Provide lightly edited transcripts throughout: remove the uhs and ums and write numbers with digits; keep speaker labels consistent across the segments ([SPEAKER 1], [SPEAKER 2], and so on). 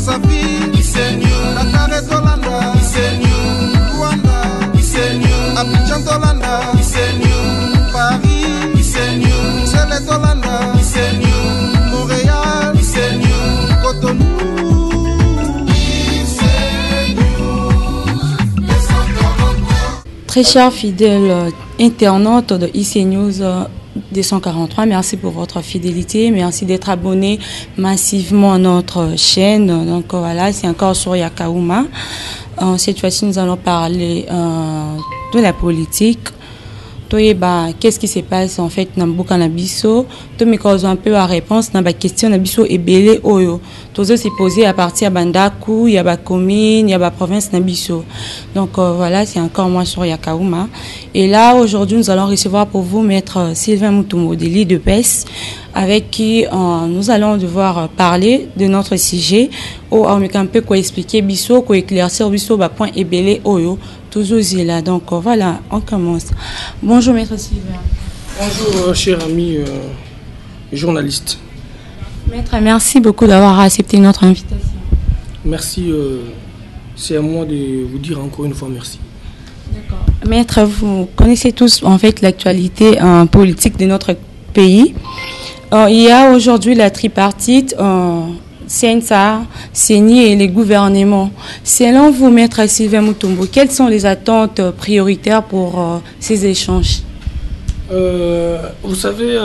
[SPEAKER 1] Brazzaville, Dakar et Tolanda, Luanda, Abidjan Tolanda, Paris, Bruxelles et Tolanda, Montréal, Cotonou.
[SPEAKER 2] Très chers fidèles internautes de IC News 243, merci pour votre fidélité, merci d'être abonnés massivement à notre chaîne. Donc voilà, c'est encore sur Yakaouma. Cette fois-ci, nous allons parler de la politique. Qu'est-ce qui se passe en fait dans le Burkina-Bisso? Tu me causes un peu la réponse dans la question de Bisso et Belé Oyo. Tout ça c'est posé à partir de Bandakou, il y a la commune, il y a la province de Bisso. Donc voilà, c'est encore moi sur Yakaouma. Et là, aujourd'hui, nous allons recevoir pour vous Maître Sylvain Mutombo de l'IDPES, avec qui nous allons devoir parler de notre sujet. On peut expliquer Bisso, éclaircir Bisso, point et Belé Oyo. Toujours là. Donc voilà, on commence. Bonjour Maître Sylvain.
[SPEAKER 3] Bonjour cher ami journaliste.
[SPEAKER 2] Maître, merci beaucoup d'avoir accepté notre invitation.
[SPEAKER 3] Merci, c'est à moi de vous dire encore une fois merci.
[SPEAKER 2] D'accord. Maître, vous connaissez tous en fait l'actualité politique de notre pays. Il y a aujourd'hui la tripartite. CNSA, CENI et les gouvernements. Selon vous, Maître Sylvain Mutombo, quelles sont les attentes prioritaires pour ces échanges?
[SPEAKER 3] Vous savez,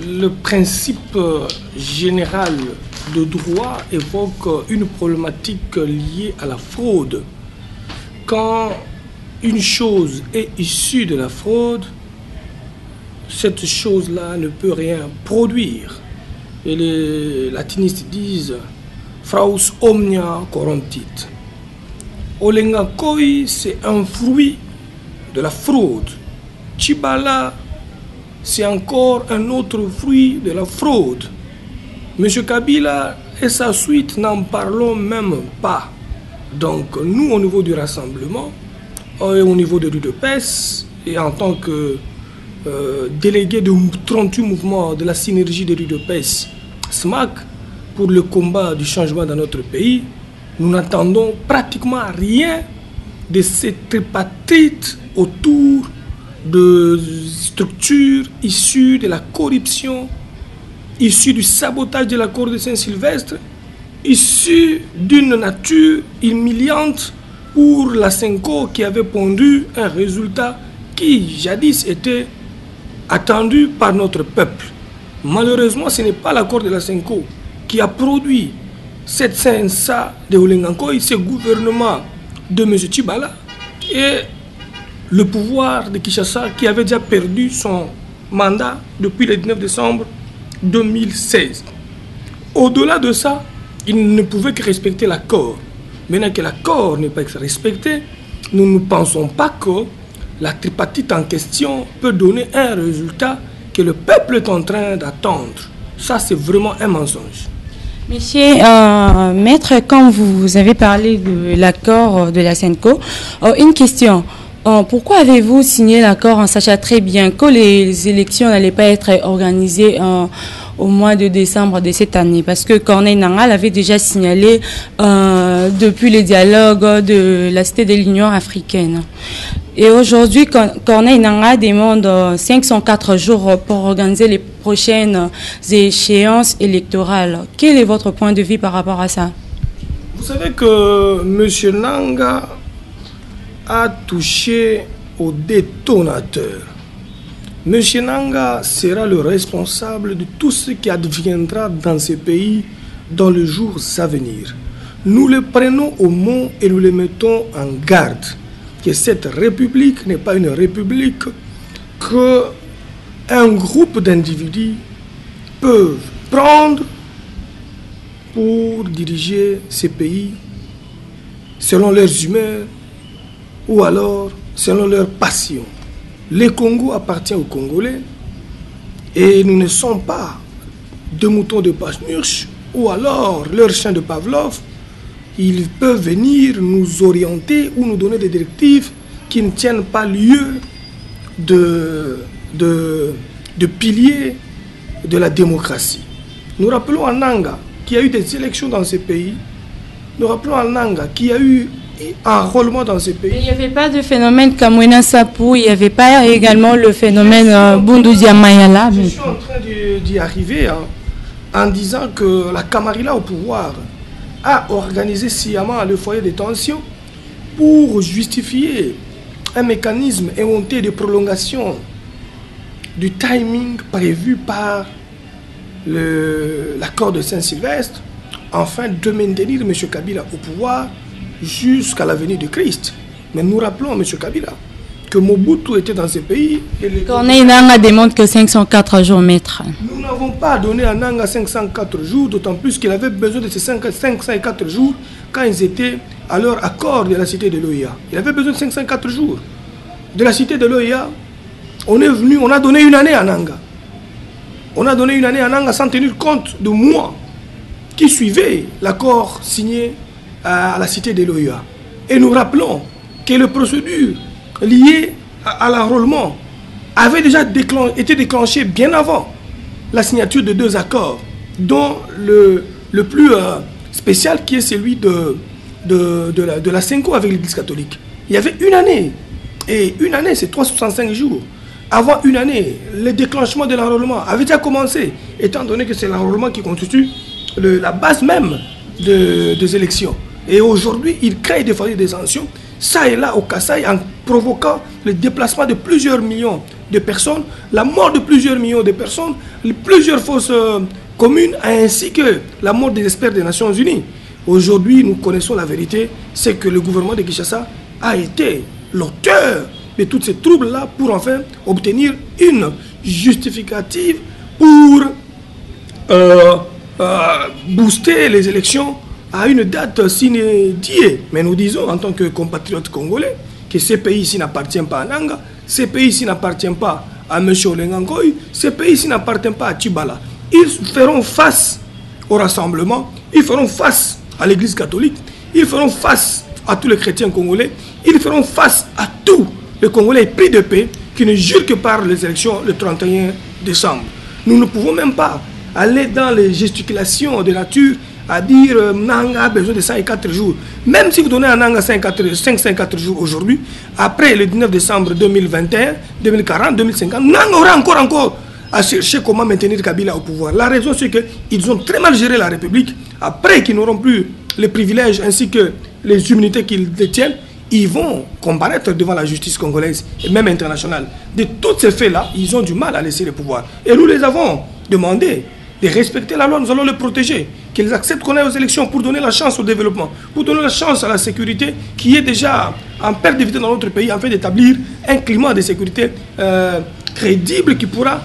[SPEAKER 3] le principe général de droit évoque une problématique liée à la fraude. Quand une chose est issue de la fraude, cette chose-là ne peut rien produire. Et les latinistes disent Fraus omnia corrompit. Olengakoi, c'est un fruit de la fraude. Chibala, c'est encore un autre fruit de la fraude. Monsieur Kabila et sa suite n'en parlons même pas. Donc nous, au niveau du rassemblement, et au niveau de l'UDPES, et en tant que délégué de 38 mouvements de la synergie de l'UDPES, SMAC, pour le combat du changement dans notre pays, nous n'attendons pratiquement rien de cette tripartite autour de structures issues de la corruption, issues du sabotage de l'accord de Saint-Sylvestre, issues d'une nature humiliante pour la Senko qui avait pondu un résultat qui jadis était attendu par notre peuple. Malheureusement, ce n'est pas l'accord de la Senko qui a produit cette CNSA de Olengankoy, ce gouvernement de M. Tchibala et le pouvoir de Kinshasa qui avait déjà perdu son mandat depuis le 19 décembre 2016. Au-delà de ça, il ne pouvait que respecter l'accord. Maintenant que l'accord n'est pas respecté, nous ne pensons pas que la tripartite en question peut donner un résultat que le peuple est en train d'attendre. Ça, c'est vraiment un mensonge.
[SPEAKER 2] Monsieur Maître, quand vous avez parlé de l'accord de la SENCO, une question. Pourquoi avez-vous signé l'accord en sachant très bien que les élections n'allaient pas être organisées au mois de décembre de cette année? Parce que Corneille Nangaa l'avait déjà signalé depuis le dialogue de la Cité de l'Union africaine. Et aujourd'hui, Corneille Nangaa demande 504 jours pour organiser les prochaines échéances électorales. Quel est votre point de vue par rapport à ça?
[SPEAKER 3] Vous savez que M. Nangaa a touché au détonateur. M. Nangaa sera le responsable de tout ce qui adviendra dans ce pays dans les jours à venir. Nous le prenons au mot et nous le mettons en garde que cette république n'est pas une république que un groupe d'individus peuvent prendre pour diriger ces pays selon leurs humeurs ou alors selon leur passion. Le Congo appartient aux Congolais et nous ne sommes pas deux moutons de Pachnurch ou alors leur chien de Pavlov. Ils peuvent venir nous orienter ou nous donner des directives qui ne tiennent pas lieu de piliers de la démocratie. Nous rappelons à Nangaa qu'il y a eu des élections dans ces pays. Nous rappelons à Nanga qu'il y a eu un enrôlement dans ces pays.
[SPEAKER 2] Mais il n'y avait pas de phénomène Kamwena Sapou, il n'y avait pas également le phénomène Bundudia Mayala.
[SPEAKER 3] Je suis en train d'y arriver en disant que la Camarilla au pouvoir a organisé sciemment le foyer de tension pour justifier un mécanisme inventé de prolongation du timing prévu par l'accord de Saint-Sylvestre, afin de maintenir M. Kabila au pouvoir jusqu'à la venue de Christ. Mais nous rappelons, M. Kabila, que Mobutu était dans ce pays.
[SPEAKER 2] Corneille Nanga démontre que 504 jours, maître.
[SPEAKER 3] Nous n'avons pas donné à Nanga 504 jours, d'autant plus qu'il avait besoin de ces 504 jours quand ils étaient à leur accord de la cité de l'OIA. Il avait besoin de 504 jours. De la cité de l'OIA, on est venu, on a donné une année à Nanga. On a donné une année à Nanga sans tenir compte de mois qui suivaient l'accord signé à la cité de l'OIA. Et nous rappelons que les procédures liées à l'enrôlement avaient déjà été déclenchées bien avant la signature de 2 accords, dont le plus spécial qui est celui de la Senko avec l'Église catholique. Il y avait une année, et une année c'est 365 jours. Avant une année, le déclenchement de l'enrôlement avait déjà commencé, étant donné que c'est l'enrôlement qui constitue la base même des élections. Et aujourd'hui, il crée des foyers de tension, ça et là au Kasaï, en provoquant le déplacement de plusieurs millions de personnes, la mort de plusieurs millions de personnes, plusieurs fausses communes, ainsi que la mort des experts des Nations Unies. Aujourd'hui, nous connaissons la vérité, c'est que le gouvernement de Kinshasa a été l'auteur de tous ces troubles-là pour enfin obtenir une justificative pour booster les élections à une date sine die. Mais nous disons en tant que compatriotes congolais que ces pays-ci n'appartiennent pas à Nanga, ces pays-ci n'appartiennent pas à M. Olengankoy, ces pays-ci n'appartiennent pas à Tchibala. Ils feront face au rassemblement, ils feront face à l'Église catholique, ils feront face à tous les chrétiens congolais, ils feront face à tous les Congolais pris de paix qui ne jurent que par les élections le 31 décembre. Nous ne pouvons même pas aller dans les gesticulations de nature à dire Nanga a besoin de 104 jours. Même si vous donnez à Nanga 504 jours aujourd'hui, après le 19 décembre 2021, 2040, 2050, Nanga aura encore à chercher comment maintenir Kabila au pouvoir. La raison, c'est qu'ils ont très mal géré la République. Après qu'ils n'auront plus les privilèges ainsi que les immunités qu'ils détiennent, ils vont comparaître devant la justice congolaise et même internationale. De tous ces faits-là, ils ont du mal à laisser le pouvoir. Et nous les avons demandé de respecter la loi, nous allons les protéger, qu'ils acceptent qu'on aille aux élections pour donner la chance au développement, pour donner la chance à la sécurité qui est déjà en perte de vitesse dans notre pays, afin d'établir un climat de sécurité crédible qui pourra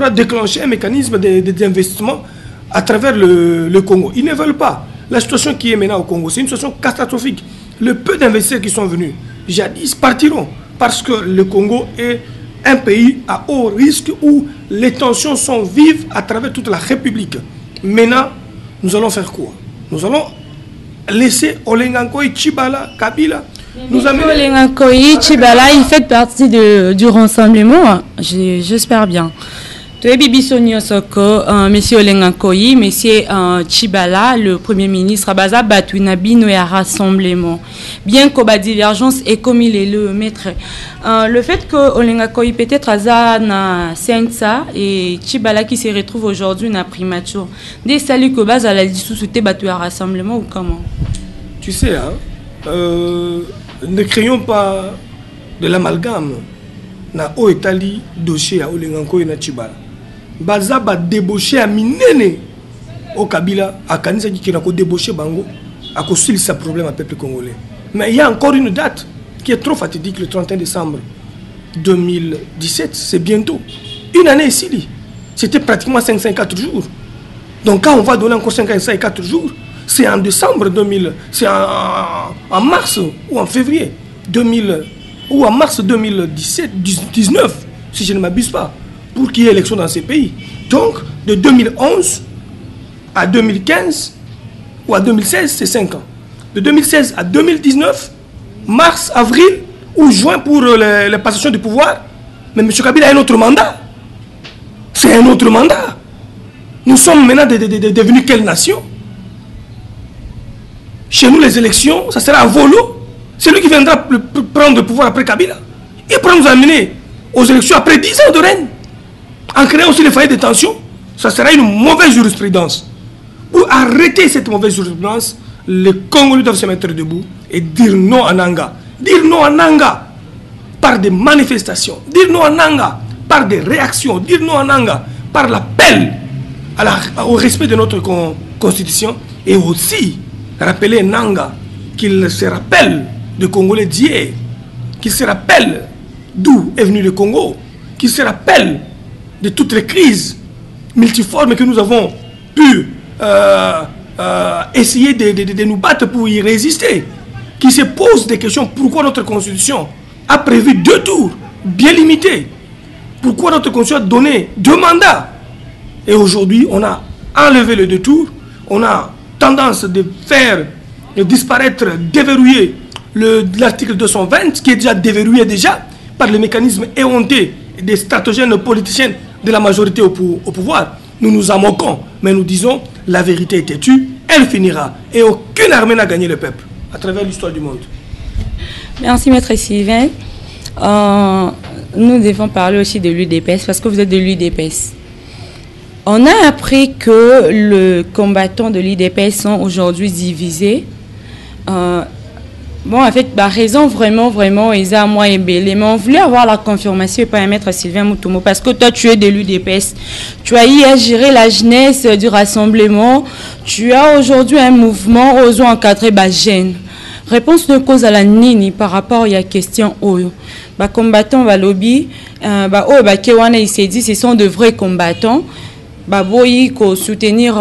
[SPEAKER 3] déclencher un mécanisme d'investissement à travers le Congo. Ils ne veulent pas. La situation qui est maintenant au Congo, c'est une situation catastrophique. Le peu d'investisseurs qui sont venus jadis partiront parce que le Congo est un pays à haut risque où les tensions sont vives à travers toute la République. Maintenant, nous allons faire quoi? Nous allons laisser Olengankoy, Tchibala, Kabila nous amener...
[SPEAKER 2] Olengankoy, Tchibala, il fait partie du rassemblement, j'espère bien. Monsieur Olengankoy, monsieur Tchibala, le Premier ministre, Abaza Batouinabino et à rassemblement. Bien que la divergence est comme il est le maître. Le fait que Olengankoy peut-être na Sensa et Tchibala qui se retrouve aujourd'hui na primature. Des saluts que base à la dissolution Batou à rassemblement ou comment?
[SPEAKER 3] Tu sais, hein, ne créons pas de l'amalgame. Na o etali dossier à Olengankoy et na Tchibala. Baza ba débauché à minene au Kabila à Kanisa qui n'a qu'au débauché bango à cause de sa problème à peuple congolais. Mais il y a encore une date qui est trop fatidique, le 31 décembre 2017, c'est bientôt. Une année ici, c'était pratiquement 504 jours. Donc quand on va donner encore 504 jours, c'est en décembre 2000, c'est en mars ou en février 2000 ou en mars 2019, si je ne m'abuse pas, pour qu'il y ait élection dans ces pays. Donc, de 2011 à 2015 ou à 2016, c'est 5 ans. De 2016 à 2019, mars, avril ou juin pour la passation du pouvoir. Mais M. Kabila a un autre mandat. C'est un autre mandat. Nous sommes maintenant devenus quelle nation? Chez nous, les élections, ça sera à volo. C'est lui qui viendra prendre le pouvoir après Kabila. Il pourra nous amener aux élections après 10 ans de règne. En créant aussi les foyers de tension, ça sera une mauvaise jurisprudence. Pour arrêter cette mauvaise jurisprudence, les Congolais doivent se mettre debout et dire non à Nanga. Dire non à Nanga par des manifestations. Dire non à Nanga par des réactions. Dire non à Nanga par l'appel au respect de notre constitution. Et aussi rappeler Nanga qu'il se rappelle de Congolais d'hier, qu'il se rappelle d'où est venu le Congo, qu'il se rappelle de toutes les crises multiformes que nous avons pu essayer de nous battre pour y résister, qui se pose des questions. Pourquoi notre constitution a prévu 2 tours bien limités? Pourquoi notre constitution a donné 2 mandats? Et aujourd'hui, on a enlevé les 2 tours, on a tendance de faire disparaître, déverrouiller l'article 220, qui est déjà déverrouillé par le mécanisme éhonté des stratagèmes politiciens de la majorité au pouvoir. Nous nous en moquons, mais nous disons la vérité est têtue, elle finira. Et aucune armée n'a gagné le peuple à travers l'histoire du monde.
[SPEAKER 2] Merci, Maître Sylvain. Nous devons parler aussi de l'UDPS, parce que vous êtes de l'UDPS. On a appris que les combattants de l'UDPS sont aujourd'hui divisés. Bon, en fait, la raison vraiment, ils ont moi et Bélé. Mais on voulait avoir la confirmation par Maître Sylvain Mutombo, parce que toi, tu es de l'UDPS. Tu as eu à gérer la jeunesse du rassemblement. Tu as aujourd'hui un mouvement aux encadré Bagène. Réponse de cause à la Nini par rapport à la question Oyo. Bah, combattants, bah, lobby, Kewana, il s'est dit, ce sont de vrais combattants. Bah, boyi, ko soutenir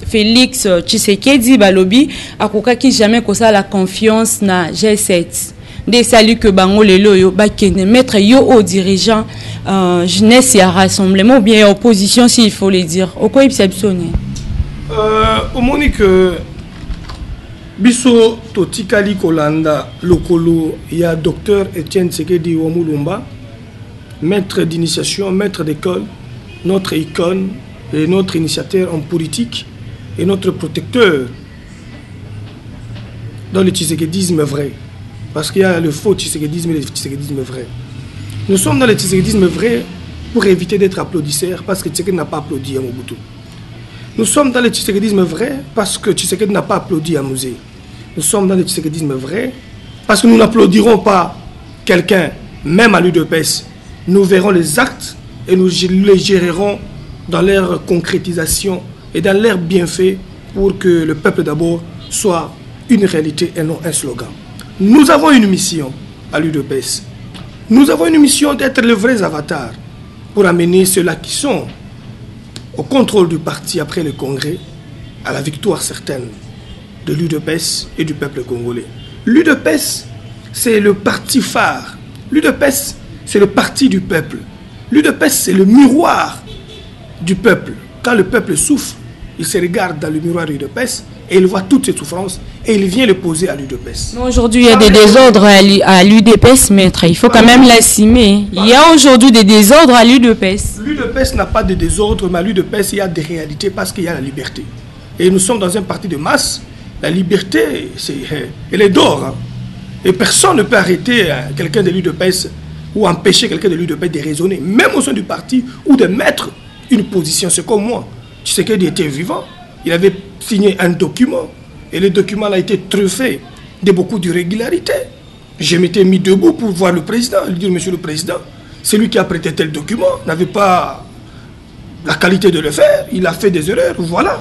[SPEAKER 2] Félix Tshisekedi, bah, lobby, à quoi qui jamais que ça la confiance na G7. Des saluts que bango lelo yo, bah, mettre yo aux dirigeants, jeunesse et rassemblement, ou bien opposition, s'il faut le dire. Au quoi il s'est
[SPEAKER 3] au Monique, Biso Totikali Kolanda, Lokolo, il y a docteur Etienne Tshisekedi Wamulumba, maître d'initiation, maître d'école, notre icône et notre initiateur en politique et notre protecteur dans le tshisekedisme vrai. Parce qu'il y a le faux tshisekedisme et le tshisekedisme vrai. Nous sommes dans le tshisekedisme vrai pour éviter d'être applaudisseurs, parce que Tshisekedi n'a pas applaudi à Mobutu. Nous sommes dans le tshisekedisme vrai parce que Tshisekedi n'a pas applaudi à Mouzé. Nous sommes dans le tshisekedisme vrai parce que nous n'applaudirons pas quelqu'un, même à l'UDPS. Nous verrons les actes et nous les gérerons dans leur concrétisation et dans leur bienfait pour que le peuple d'abord soit une réalité et non un slogan. Nous avons une mission à l'UDPS. Nous avons une mission d'être les vrais avatars pour amener ceux-là qui sont au contrôle du parti après le congrès à la victoire certaine de l'UDPS et du peuple congolais. L'UDPS, c'est le parti phare. L'UDPS, c'est le parti du peuple. L'UDPS, c'est le miroir du peuple. Quand le peuple souffre, il se regarde dans le miroir de l'UDPS et il voit toutes ses souffrances et il vient les poser à l'UDPS.
[SPEAKER 2] Aujourd'hui, il y a des désordres à l'UDPS, maître. Il faut quand même l'assumer. Il y a aujourd'hui des désordres à l'UDPS.
[SPEAKER 3] L'UDPS n'a pas de désordre, mais à l'UDPS, il y a des réalités parce qu'il y a la liberté. Et nous sommes dans un parti de masse. La liberté, elle est d'or. Hein. Et personne ne peut arrêter quelqu'un de l'UDPS ou empêcher quelqu'un de l'UDPS de raisonner, même au sein du parti, ou de mettre une position. C'est comme moi. Tu sais qu'il était vivant. Il avait signé un document. Et le document a été truffé de beaucoup d'irrégularités. Je m'étais mis debout pour voir le président, lui dire, monsieur le président, celui qui a prêté tel document n'avait pas la qualité de le faire. Il a fait des erreurs, voilà.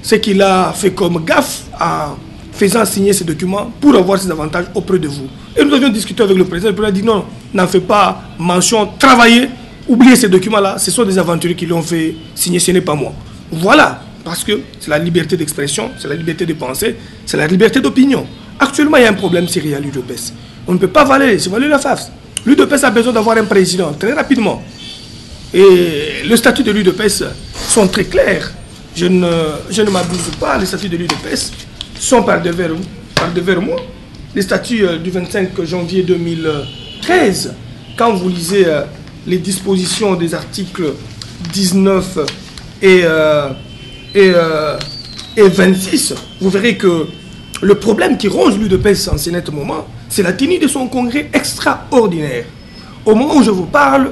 [SPEAKER 3] C'est qu'il a fait comme gaffe en faisant signer ce document pour avoir ses avantages auprès de vous. Et nous avions discuté avec le président. Le président a dit non, n'en fais pas mention, travaillez, oubliez ces documents-là. Ce sont des aventuriers qui l'ont fait signer, ce n'est pas moi. Voilà, parce que c'est la liberté d'expression, c'est la liberté de penser, c'est la liberté d'opinion. Actuellement, il y a un problème sérieux à l'UDPS. On ne peut pas valer la face. L'UDPS a besoin d'avoir un président très rapidement. Et le statut de l'UDPS sont très clairs. Je ne m'abuse pas, les statuts de l'UDPS sont par devers moi. Les statuts du 25 janvier 2013, quand vous lisez les dispositions des articles 19 et 26, vous verrez que le problème qui ronge l'UDPS en ce net moment, c'est la tenue de son congrès extraordinaire. Au moment où je vous parle,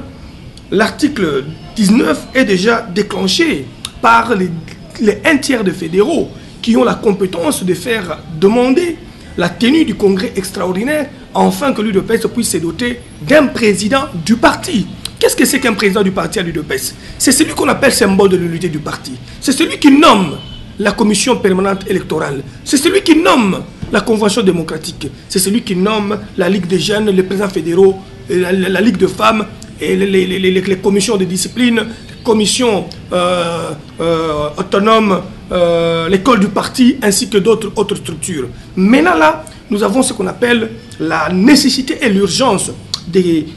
[SPEAKER 3] l'article 19 est déjà déclenché par les 1/3 des fédéraux qui ont la compétence de faire demander la tenue du congrès extraordinaire afin que l'UDPS puisse se doter d'un président du parti. Qu'est-ce que c'est qu'un président du parti à l'UDPS? C'est celui qu'on appelle symbole de l'unité du parti. C'est celui qui nomme la commission permanente électorale. C'est celui qui nomme la convention démocratique. C'est celui qui nomme la Ligue des jeunes, les présidents fédéraux, la Ligue de femmes, et les commissions de discipline, les commissions autonomes, l'école du parti, ainsi que d'autres autres structures. Maintenant là, nous avons ce qu'on appelle la nécessité et l'urgence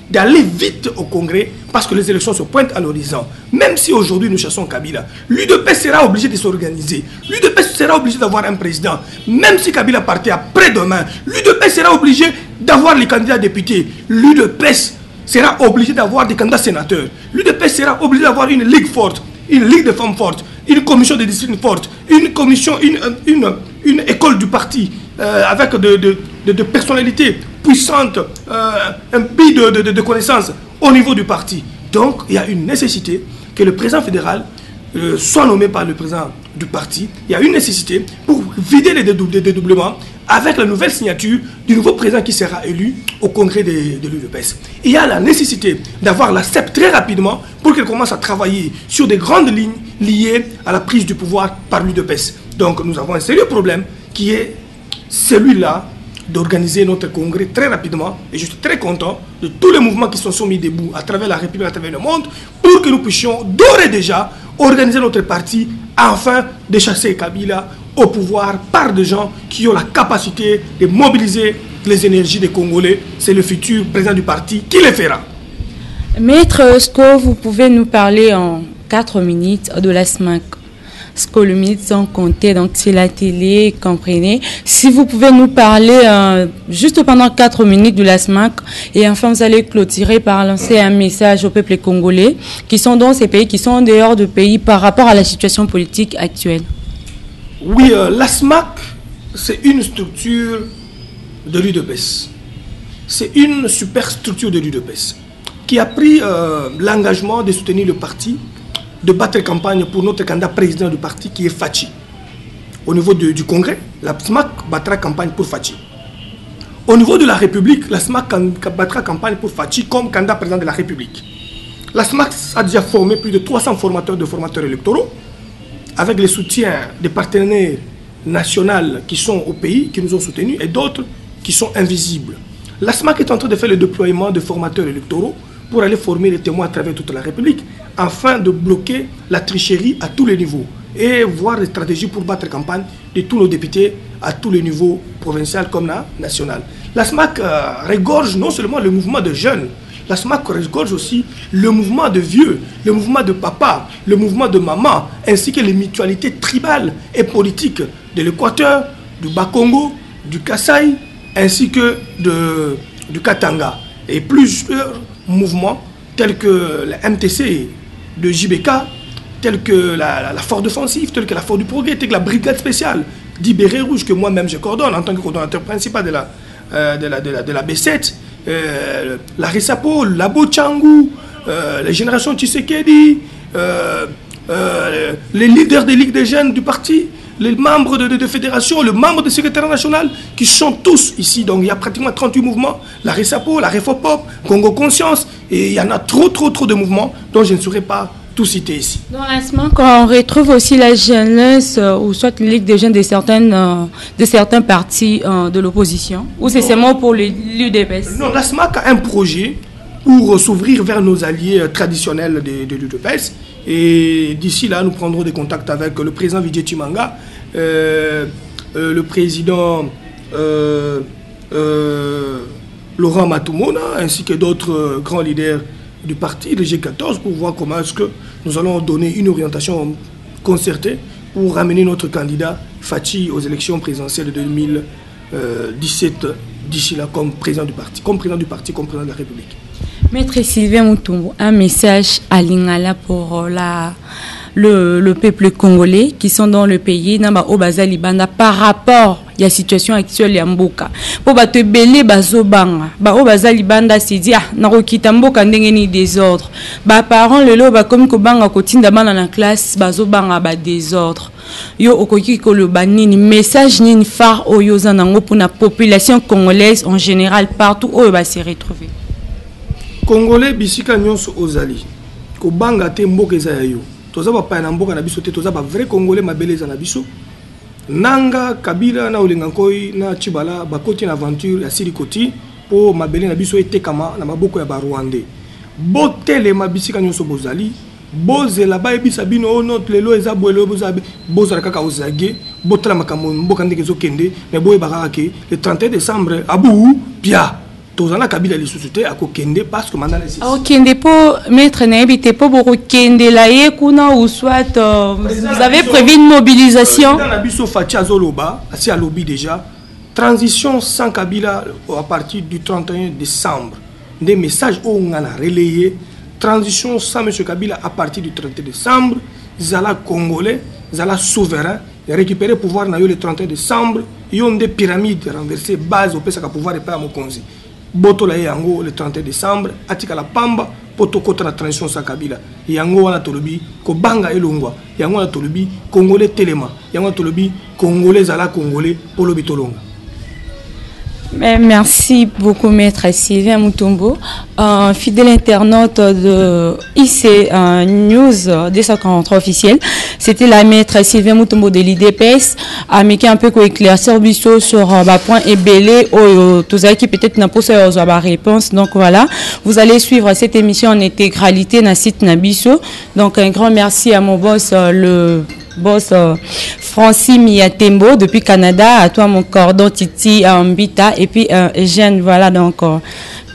[SPEAKER 3] d'aller vite au Congrès parce que les élections se pointent à l'horizon. Même si aujourd'hui nous chassons Kabila, l'UDPS sera obligé de s'organiser. L'UDPS sera obligé d'avoir un président. Même si Kabila partait après-demain, l'UDPS sera obligé d'avoir les candidats députés. L'UDPS sera obligé d'avoir des candidats sénateurs. L'UDPS sera obligé d'avoir une ligue forte, une ligue de femmes forte, une commission de discipline forte, une commission, une école du parti avec de personnalités puissantes, un pays de connaissances au niveau du parti. Donc, il y a une nécessité que le président fédéral soit nommé par le président du parti. Il y a une nécessité pour vider les dédoublements avec la nouvelle signature du nouveau président qui sera élu au congrès de l'UDPS. Il y a la nécessité d'avoir la CEP très rapidement pour qu'elle commence à travailler sur des grandes lignes liées à la prise du pouvoir par l'UDPS. Donc nous avons un sérieux problème qui est celui-là d'organiser notre congrès très rapidement. Et je suis très content de tous les mouvements qui sont mis debout à travers la République, à travers le monde, pour que nous puissions d'ores et déjà organiser notre parti afin de chasser Kabila au pouvoir par des gens qui ont la capacité de mobiliser les énergies des Congolais. C'est le futur président du parti qui le fera.
[SPEAKER 2] Maître, est-ce que vous pouvez nous parler en 4 minutes de la SMAC? Ce que le minutes sont comptés, donc c'est la télé, comprenez. Si vous pouvez nous parler juste pendant 4 minutes de la SMAC, et enfin vous allez clôturer par lancer un message au peuple congolais qui sont dans ces pays, qui sont en dehors de pays par rapport à la situation politique actuelle.
[SPEAKER 3] Oui, la SMAC, c'est une structure de l'UDPS. C'est une super structure de l'UDPS qui a pris l'engagement de soutenir le parti, de battre campagne pour notre candidat président du parti qui est Fachi. Au niveau du Congrès, la SMAC battra campagne pour Fachi. Au niveau de la République, la SMAC battra campagne pour Fachi comme candidat président de la République. La SMAC a déjà formé plus de 300 formateurs électoraux avec le soutien des partenaires nationaux qui sont au pays, qui nous ont soutenus, et d'autres qui sont invisibles. La SMAC est en train de faire le déploiement de formateurs électoraux pour aller former les témoins à travers toute la République, afin de bloquer la tricherie à tous les niveaux et voir des stratégies pour battre campagne de tous nos députés à tous les niveaux, provincial comme national. La SMAC regorge non seulement le mouvement de jeunes, la SMAC regorge aussi le mouvement de vieux, le mouvement de papa, le mouvement de maman, ainsi que les mutualités tribales et politiques de l'Équateur, du Bas-Congo, du Kasaï, ainsi que du Katanga. Et plusieurs mouvements tels que la MTC de JBK, tels que la Force Défensive, tels que la Force du Progrès, tels que la Brigade Spéciale d'Ibéré Rouge, que moi-même je coordonne en tant que coordonnateur principal de la B7, la Resapo, le Labo Tchangou, les générations Tshisekedi, les leaders des ligues des jeunes du parti, les membres de fédération, les membres du secrétariat national, qui sont tous ici. Donc il y a pratiquement 38 mouvements, la Resapo, la Refopop, Congo Conscience, et il y en a trop de mouvements dont je ne saurais pas tout citer ici.
[SPEAKER 2] Dans la SMAC, on retrouve aussi la jeunesse ou soit la Ligue des jeunes de certains partis de l'opposition, ou c'est seulement pour l'UDPS? Non,
[SPEAKER 3] la SMAC a un projet pour s'ouvrir vers nos alliés traditionnels de l'UDPS. Et d'ici là, nous prendrons des contacts avec le président Vijay Chimanga, le président Laurent Matumona, ainsi que d'autres grands leaders du parti, le G14, pour voir comment est-ce que nous allons donner une orientation concertée pour ramener notre candidat Fachi aux élections présidentielles de 2017, d'ici là, comme président du parti, comme président de la République.
[SPEAKER 2] Maître Sylvain Moutoumbo, un message à Lingala pour la le peuple congolais qui sont dans le pays na ba obaza libanda par rapport il y a situation actuelle ya mboka po ba te belé bazobanga ba obaza libanda se dit na kokita mboka ndenge ni désordre ba parents lelo ba comme ko banga kotinda bana na classe bazobanga ba désordre yo okoki ko le banini message nini phare oyo zanango pour la population congolaise en général partout où va se retrouver
[SPEAKER 3] Congolais bisika nyonso ozali ko banga te mboka eza yo toza ba pa na mboka na biso te toza ba vrai congolais mabeleza na biso nanga Kabila na olinga nkoi na Tshibala bakoti na aventure ya Silikoti po mabele na biso etekama na maboko ya ba Rwandais botele mabisika nyonso bozali bozela ba ebisa bino ono lelo eza boelo bozabe bozala kaka ozage botela makambo mboka ndenge zokende mais boye bakaka ke le 31 décembre abu pia tozana Kabila lisusu te akokende parce que mandala esi
[SPEAKER 2] okende po maître na ebité po boko kende la ye kuna ou soit vous avez prévu une mobilisation
[SPEAKER 3] dans la biso Fatia Zoloba asi à lobby déjà transition sans Kabila à partir du 31 décembre des messages au ngana relayé transition sans monsieur Kabila à partir du 31 décembre zala congolais zala souverain récupérer pouvoir na yo le 31 décembre yon des pyramides renversées base au pesa ka pouvoir et pas mokonzi boto la yango le 31 décembre atika la pamba poto kota na transition sa Kabila yango wana tolobi ko banga elongwa yango wana tolobi congolais telema yango tolobi congolais zala congolais polobi tolonga.
[SPEAKER 2] Merci beaucoup, maître Sylvain Mutombo, fidèle internaute de IC News 243 officiel. C'était la maître Sylvain Mutombo de l'IDPS, mais qui a un peu éclairci biso sur point et belé ou tous qui peut-être n'a pas la réponse. Donc voilà, vous allez suivre cette émission en intégralité na site Nabiso. Donc un grand merci à mon boss le boss Francis Miatembo depuis Canada, à toi mon cordon Titi Mbita et puis Eugène, voilà donc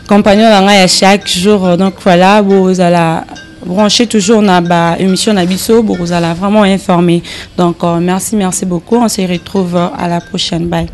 [SPEAKER 2] compagnon à chaque jour, donc voilà vous allez brancher toujours na émission Nabiso, vous allez vraiment informer, donc merci beaucoup, on se retrouve à la prochaine, bye.